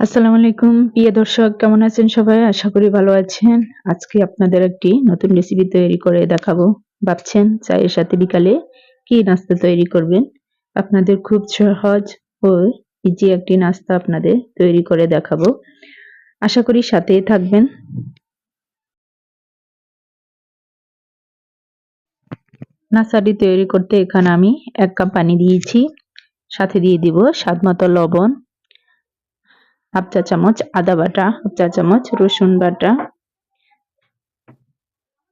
আসসালামু আলাইকুম প্রিয় দর্শক, কেমন আছেন সবাই? আশা করি ভালো আছেন। আজকে আপনাদের একটি নতুন রেসিপি তৈরি করে দেখাবো। ভাবছেন চায়ের সাথে বিকালে কি নাস্তা তৈরি করবেন? আপনাদের খুব সহজ ও ইজি একটি নাস্তা আপনাদের তৈরি করে দেখাবো। আশা করি সাথেই থাকবেন। নাস্তাটি তৈরি করতে এখানে আমি 1 কাপ পানি দিয়েছি। সাথে দিয়ে দিব স্বাদমতো লবণ, হাফ চা চামচ আদা বাটা, হাফ চা চামচ রসুন বাটা,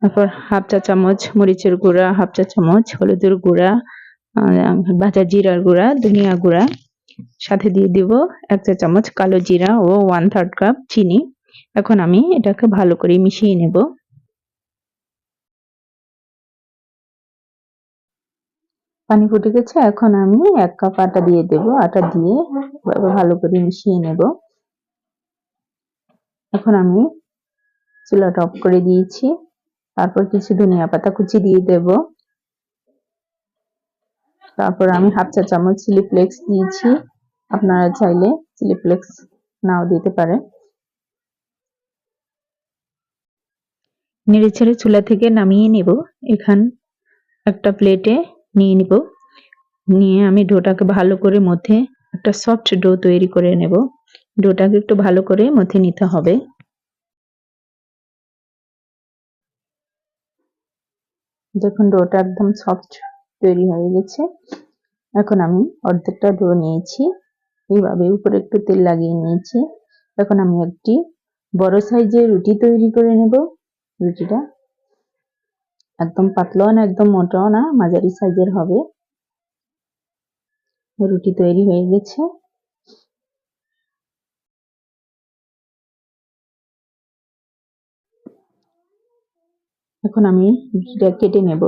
তারপর হাফ চা চামচ মরিচের গুঁড়া, হাফ চা চামচ হলুদের গুঁড়া, ভাজা জিরার গুঁড়া, ধনিয়া গুঁড়া। সাথে দিয়ে দিব 1 চা চামচ কালো জিরা ও 1/3 কাপ চিনি। এখন আমি এটাকে ভালো করে মিশিয়ে নেব। পানি ফুটে গেছে, এখন আমি 1 কাপ আটা দিয়ে দেব। আটা দিয়ে ভালো করে মিশিয়ে নেব। এখন আমি চুলাটা অফ করে দিয়েছি। তারপর কিছু ধনিয়া পাতা কুচি দিয়ে দেব। তারপর আমি হাফ চা চামচ চিলি ফ্লেক্স দিয়েছি। আপনারা চাইলে চিলি ফ্লেক্স নাও দিতে পারেন। নেড়েচেড়ে চুলা থেকে নামিয়ে নেব। এখন একটা প্লেটে নিয়ে নিব। নিয়ে আমি ডোটাকে ভালো করে মথে একটা সফট ডো তৈরি করে নেব। ডোটাকে একটু ভালো করে মথে নিতে হবে। দেখুন ডোটা একদম সফট তৈরি হয়ে গেছে। এখন আমি অর্ধেকটা ডো নিয়েছি, এইভাবে উপরে একটু তেল লাগিয়ে নিয়েছি। এখন আমি একটি বড় সাইজের রুটি তৈরি করে নেব। রুটিটা একদম পাতলাও না একদম মোটাও না, মাঝারি সাইজের হবে। রুটি তৈরি হয়ে গেছে। এখন আমি রুটিটা কেটে নেব,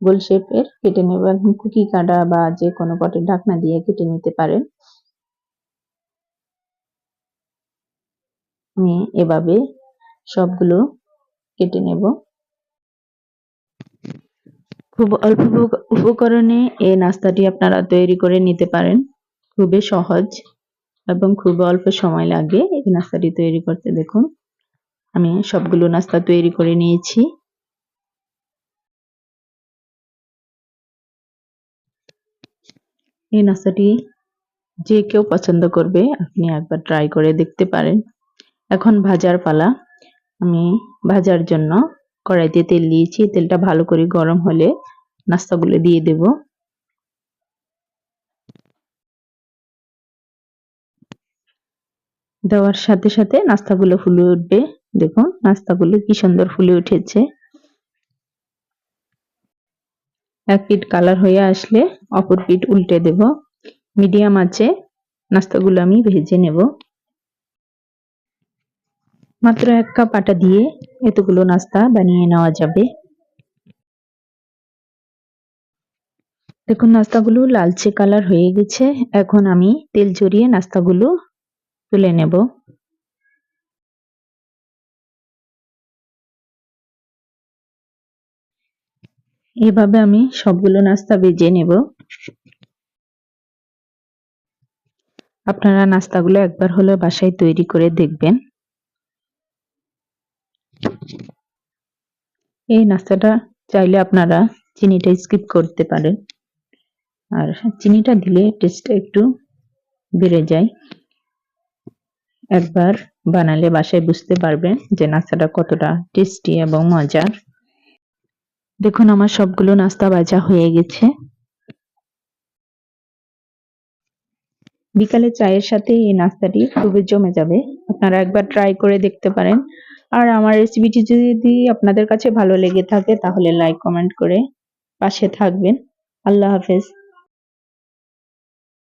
গোল শেপের কেটে নেব। এখন কুকি কাটা বা যে কোনো পটের ঢাকনা দিয়ে কেটে নিতে পারেন। আমি এভাবে সবগুলো কেটে নেব। খুব অল্প উপকরণে এই নাস্তাটি আপনারা তৈরি করে নিতে পারেন। খুবই সহজ এবং খুব অল্প সময় লাগে এই নাস্তাটি তৈরি করতে। দেখুন আমি সবগুলো নাস্তা তৈরি করে নিয়েছি। এই নাস্তাটি যে কেউ পছন্দ করবে, আপনি একবার ট্রাই করে দেখতে পারেন। এখন ভাজার পালা। আমি ভাজার জন্য কড়াইতে তেল দিয়েছি। তেলটা ভালো করে গরম হলে নাস্তাগুলো দিয়ে দেব। দেওয়ার সাথে সাথে নাস্তাগুলো ফুলে উঠবে। দেখুন নাস্তাগুলো কি সুন্দর ফুলে উঠেছে। এক পিঠ কালার হয়ে আসলে অপর পিঠ উল্টে দেব। মিডিয়াম আঁচে নাস্তাগুলো আমি ভেজে নেব। মাত্র 1 কাপ আটা দিয়ে এতগুলো নাস্তা বানিয়ে নেওয়া যাবে। দেখুন নাস্তাগুলো লালচে কালার হয়ে গেছে। এখন আমি তেল ঝরিয়ে নাস্তাগুলো তুলে নেব। এভাবে আমি সবগুলো নাস্তা ভেজে নেব। আপনারা নাস্তাগুলো একবার হলেও বাসায় তৈরি করে দেখবেন। এই নাস্তাটা চাইলে আপনারা চিনিটা স্কিপ করতে পারেন, আর চিনিটা দিলে টেস্টটা একটু বেড়ে যায়। একবার বানালে বাসায় বুঝতে পারবেন যে নাস্তাটা কতটা টেস্টি এবং মজার। দেখুন আমার সবগুলো নাস্তা ভাজা হয়ে গেছে। বিকালে চায়ের সাথে এই নাস্তাটি খুবই জমে যাবে। আপনারা একবার ট্রাই করে দেখতে পারেন। আর আমার রেসিপিটি যদি আপনাদের কাছে ভালো লেগে থাকে তাহলে লাইক কমেন্ট করে পাশে থাকবেন। আল্লাহ হাফেজ।